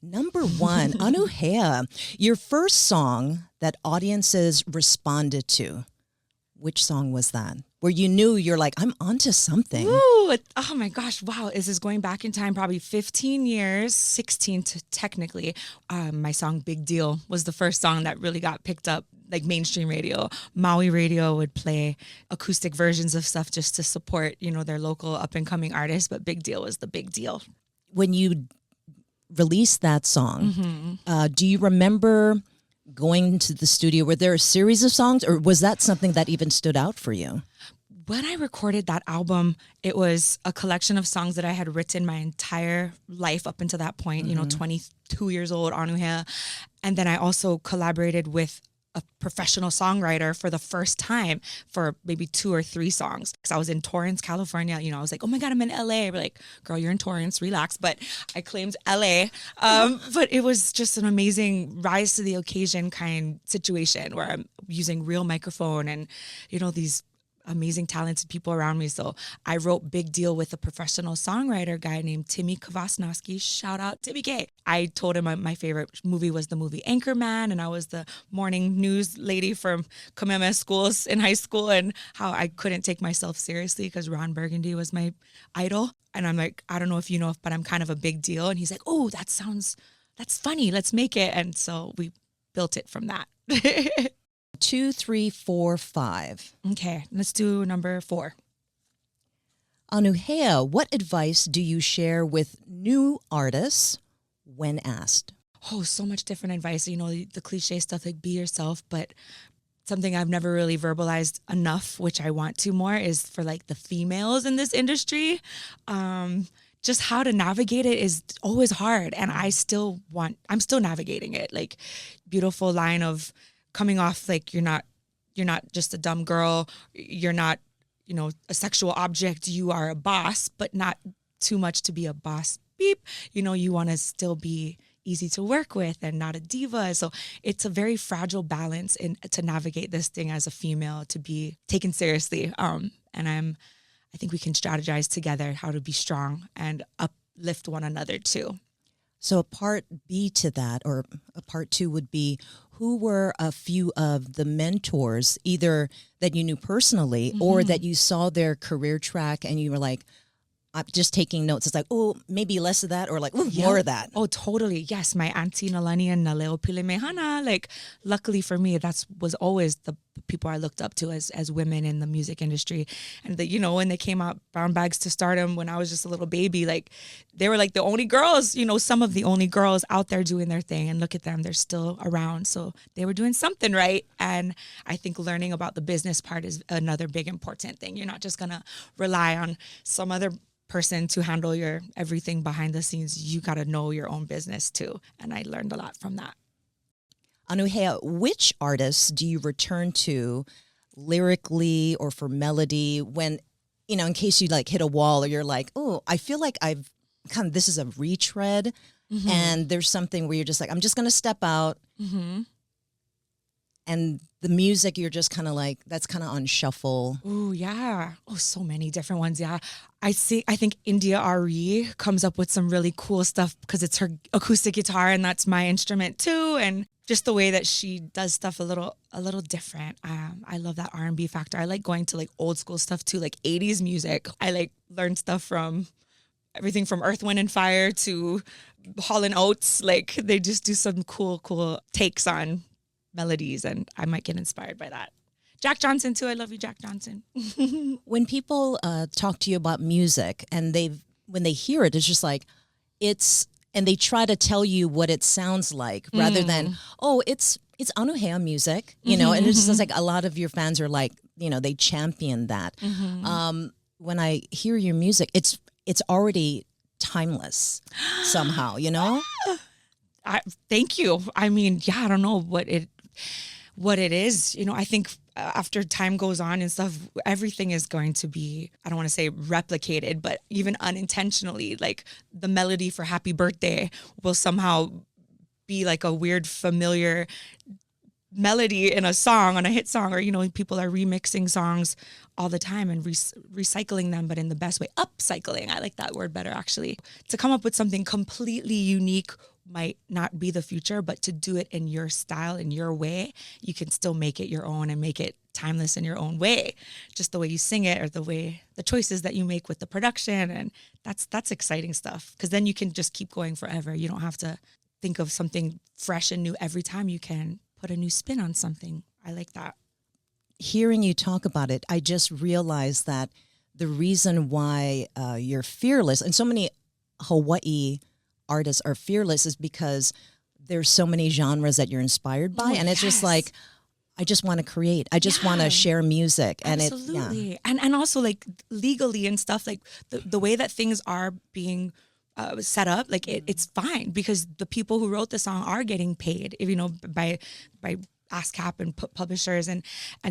Number one, Anuhea, your first song that audiences responded to. Which song was that? Where you knew you're like, I'm onto something. Ooh, oh my gosh, wow. This is going back in time, probably 15 years, 16 to technically. My song Big Deal was the first song that really got picked up, like mainstream radio. Maui radio would play acoustic versions of stuff just to support, their local up and coming artists. But Big Deal was the big deal. When you released that song, do you remember going to the studio? Were there a series of songs, or was that something that even stood out for you? When I recorded that album, it was a collection of songs that I had written my entire life up until that point, 22 years old, Anuhea. And then I also collaborated with a professional songwriter for the first time for maybe 2 or 3 songs. Because I was in Torrance, California. I was like, oh my God, I'm in LA. We're like, girl, you're in Torrance, relax. But I claimed LA. But it was just an amazing rise to the occasion kind situation where I'm using real microphone and, these amazing talented people around me. So I wrote Big Deal with a professional songwriter guy named Timmy Kvasnowski. Shout out Timmy K. I told him my favorite movie was the movie Anchorman, and I was the morning news lady from Kamehameha schools in high school, and how I couldn't take myself seriously because Ron Burgundy was my idol. And I'm like, I don't know if you know, but I'm kind of a big deal. And he's like, oh, that's funny. Let's make it. And so we built it from that. 2, 3, 4, 5. Okay, let's do number 4. Anuhea, what advice do you share with new artists when asked? Oh, so much different advice. The cliche stuff like be yourself, but something I've never really verbalized enough, which I want to more, is for like the females in this industry. Just how to navigate it is always hard, and I'm still navigating it. Like, beautiful line of coming off like you're not just a dumb girl, you're not a sexual object, you are a boss, but not too much to be a boss. Beep. You want to still be easy to work with and not a diva. So it's a very fragile balance to navigate this thing as a female, to be taken seriously. And I think we can strategize together how to be strong and uplift one another too. So a part B to that, or a part 2, would be, who were a few of the mentors, either that you knew personally or that you saw their career track and you were like, I'm just taking notes. It's like, oh, maybe less of that, or like, oh, more of that. Oh, totally. Yes. My auntie Nalani and Naleo Pilemehana, like, luckily for me, was always the people I looked up to as women in the music industry. And when they came out, Brown Bags to Stardom, when I was just a little baby, like, they were like the only girls, some of the only girls out there doing their thing. And look at them, they're still around. So they were doing something right. And I think learning about the business part is another big important thing. You're not just going to rely on some other person to handle your everything behind the scenes. You got to know your own business too. And I learned a lot from that. Anuhea, which artists do you return to lyrically or for melody when, in case you like hit a wall, or you're like, oh, I feel like this is a retread, and there's something where you're just like, I'm just going to step out. And the music, you're just kind of like, that's kind of on shuffle. Oh, yeah. Oh, so many different ones. Yeah. I think India Ari comes up with some really cool stuff because it's her acoustic guitar and that's my instrument too. And just the way that she does stuff a little different. I love that R&B factor. I like going to like old school stuff too, like 80s music. I like learn stuff from everything from Earth, Wind and Fire to Hall & Oates. Like, they just do some cool takes on melodies, and I might get inspired by that. Jack Johnson too. I love you, Jack Johnson. When people talk to you about music and when they hear it, it's just like, and they try to tell you what it sounds like rather than, oh, it's Anuhea music, and it's just like a lot of your fans are like, they champion that. When I hear your music, it's already timeless somehow, Thank you. I mean, yeah, I don't know what it is. I think after time goes on and stuff, everything is going to be, I don't want to say replicated, but even unintentionally, like the melody for Happy Birthday will somehow be like a weird familiar melody in a song, on a hit song, or, people are remixing songs all the time and recycling them, but in the best way. Upcycling. I like that word better, actually. To come up with something completely unique might not be the future, but to do it in your style, in your way, you can still make it your own and make it timeless in your own way. Just the way you sing it or the choices that you make with the production. And that's exciting stuff, because then you can just keep going forever. You don't have to think of something fresh and new every time. You can put a new spin on something. I like that. Hearing you talk about it, I just realized that the reason why you're fearless, and so many Hawaii artists are fearless, is because there's so many genres that you're inspired by. And it's just like, I just want to create. I just want to share music. And absolutely. And also like legally and stuff, like the way that things are being set up, like it's fine, because the people who wrote the song are getting paid, if, by ASCAP and publishers. And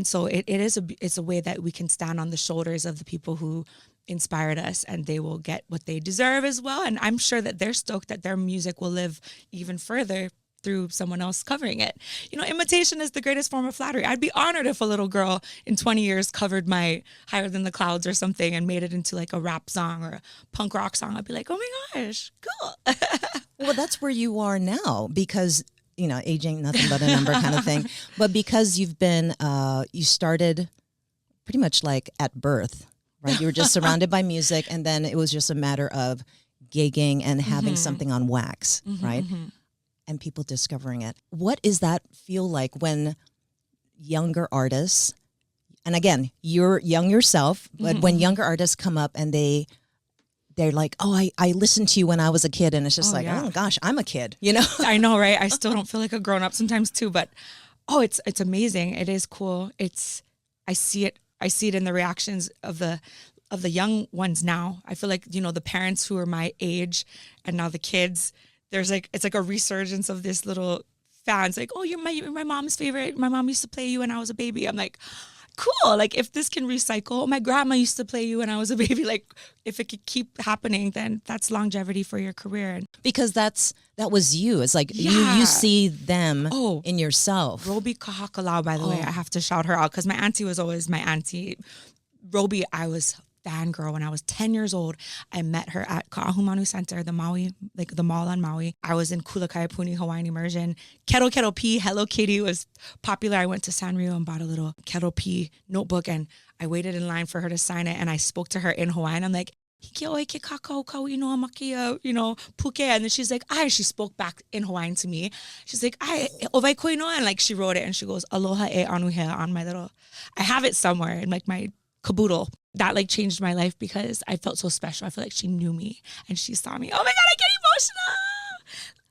so it's a way that we can stand on the shoulders of the people who inspired us, and they will get what they deserve as well. And I'm sure that they're stoked that their music will live even further through someone else covering it. Imitation is the greatest form of flattery. I'd be honored if a little girl in 20 years covered my Higher Than the Clouds or something and made it into like a rap song or a punk rock song. I'd be like, oh my gosh, cool. Well, that's where you are now, because age ain't nothing but a number kind of thing. But because you've been, you started pretty much like at birth, right? You were just surrounded by music, and then it was just a matter of gigging and having something on wax, right? And people discovering it. What does that feel like when younger artists, and again, you're young yourself, but when younger artists come up and they're like, oh, I listened to you when I was a kid, and it's just oh gosh, I'm a kid, I know, right? I still don't feel like a grown up sometimes too, but it's amazing. It is cool. I see it in the reactions of the young ones now. I feel like, the parents who are my age and now the kids, it's like a resurgence of this little fans, like, oh, you're my mom's favorite. My mom used to play you when I was a baby. I'm like, cool. Like, if this can recycle, my grandma used to play you when I was a baby. Like, if it could keep happening, then that's longevity for your career. Because that was you. It's like you see them in yourself. Robi Kahakalau, by the way, I have to shout her out, because my auntie was always my auntie. Robi, I was fangirl when I was 10 years old. I met her at Ka'ahumanu Center, the Maui, like the mall on Maui. I was in Kulakaiapuni Hawaiian immersion. Kettle Kettle P, Hello Kitty was popular. I went to Sanrio and bought a little Kettle P notebook, and I waited in line for her to sign it, and I spoke to her in Hawaiian. I'm like, Hiki oe ke kakao kauinoa makia, puke. And then she's like, she spoke back in Hawaiian to me. She's like, ovai koinoa. And like, she wrote it, and she goes, aloha e Anuhea on my little, I have it somewhere in like my caboodle. That like changed my life, because I felt so special. I feel like she knew me and she saw me. Oh my God, I get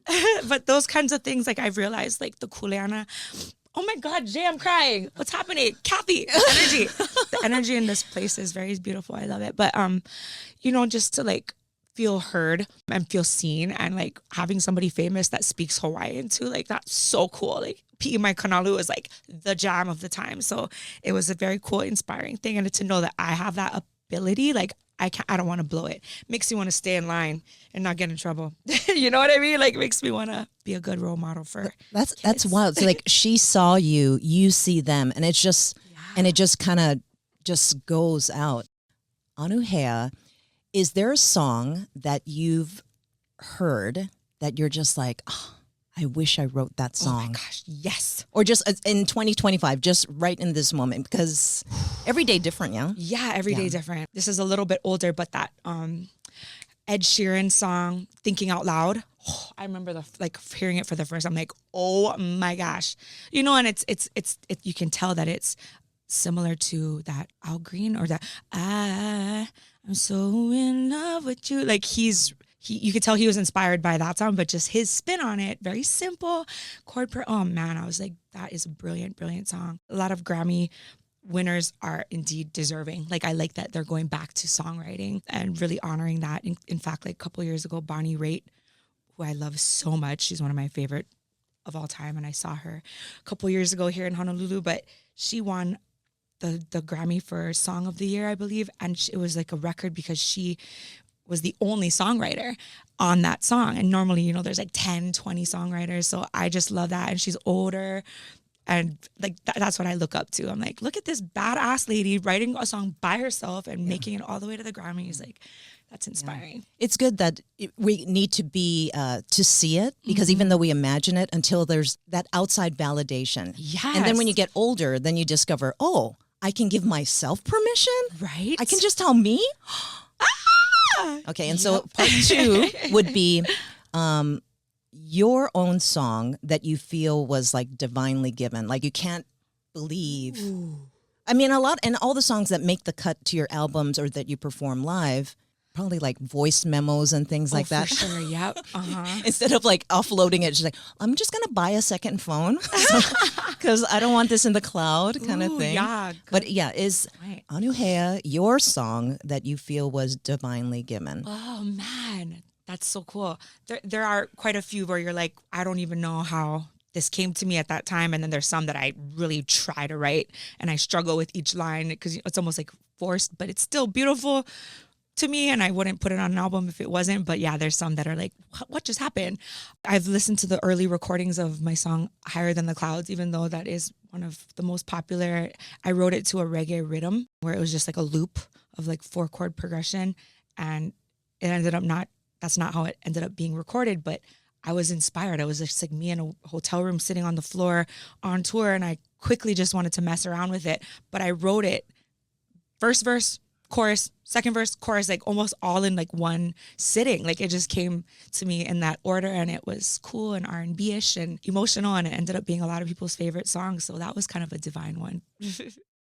emotional. But those kinds of things, like, I've realized, like the kuleana. Oh my God, Jay, I'm crying. What's happening? Kathy, energy. The energy in this place is very beautiful. I love it. But just to like feel heard and feel seen, and like having somebody famous that speaks Hawaiian too, like, that's so cool. Like, P. My Kanalu was like the jam of the time. So it was a very cool, inspiring thing. And to know that I have that ability, like, I don't want to blow it. Makes me want to stay in line and not get in trouble. You know what I mean? Like, makes me want to be a good role model for That's wild. So like, she saw you see them, and it's just, and it just kind of just goes out. Anuhea, is there a song that you've heard that you're just like, I wish I wrote that song? Oh my gosh, yes. Or just in 2025, just right in this moment, because every day different, yeah? Yeah, every day different. This is a little bit older, but that Ed Sheeran song, Thinking Out Loud, I remember hearing it for the first time. I'm like, oh my gosh. And it's you can tell that it's similar to that Al Green, or that I'm so in love with you. Like, you could tell he was inspired by that song, but just his spin on it, very simple chord per. Oh man, I was like, that is a brilliant, brilliant song. A lot of Grammy winners are indeed deserving. Like, I like that they're going back to songwriting and really honoring that. In fact, like a couple years ago, Bonnie Raitt, who I love so much, she's one of my favorite of all time, and I saw her a couple years ago here in Honolulu, but she won the Grammy for Song of the Year, I believe, and it was like a record because she was the only songwriter on that song. And normally, there's like 10, 20 songwriters. So I just love that. And she's older. And like, that's what I look up to. I'm like, look at this badass lady writing a song by herself and making it all the way to the Grammys. Like, That's inspiring. It's good that we need to be to see it, because even though we imagine it, until there's that outside validation. Yes. And then when you get older, then you discover, oh, I can give myself permission. Right. I can just tell me. Okay. And so part 2 would be your own song that you feel was like divinely given. Like you can't believe. Ooh. I mean, and all the songs that make the cut to your albums or that you perform live, probably like voice memos and things like that. For sure, yep. Instead of like offloading it, she's like, I'm just going to buy a second phone because I don't want this in the cloud kind of thing. Yeah, but yeah, is Anuhea your song that you feel was divinely given? Oh, man. That's so cool. There are quite a few where you're like, I don't even know how this came to me at that time. And then there's some that I really try to write and I struggle with each line because it's almost like forced, but it's still beautiful to me, and I wouldn't put it on an album if it wasn't. But yeah, there's some that are like, what just happened? I've listened to the early recordings of my song Higher Than the Clouds, even though that is one of the most popular. I wrote it to a reggae rhythm where it was just like a loop of like 4-chord progression, and it ended up that's not how it ended up being recorded, but I was inspired. I was just like me in a hotel room sitting on the floor on tour, and I quickly just wanted to mess around with it. But I wrote it first verse, chorus, second verse, chorus, like almost all in like one sitting. Like it just came to me in that order, and it was cool and R&B-ish and emotional, and it ended up being a lot of people's favorite songs. So that was kind of a divine one.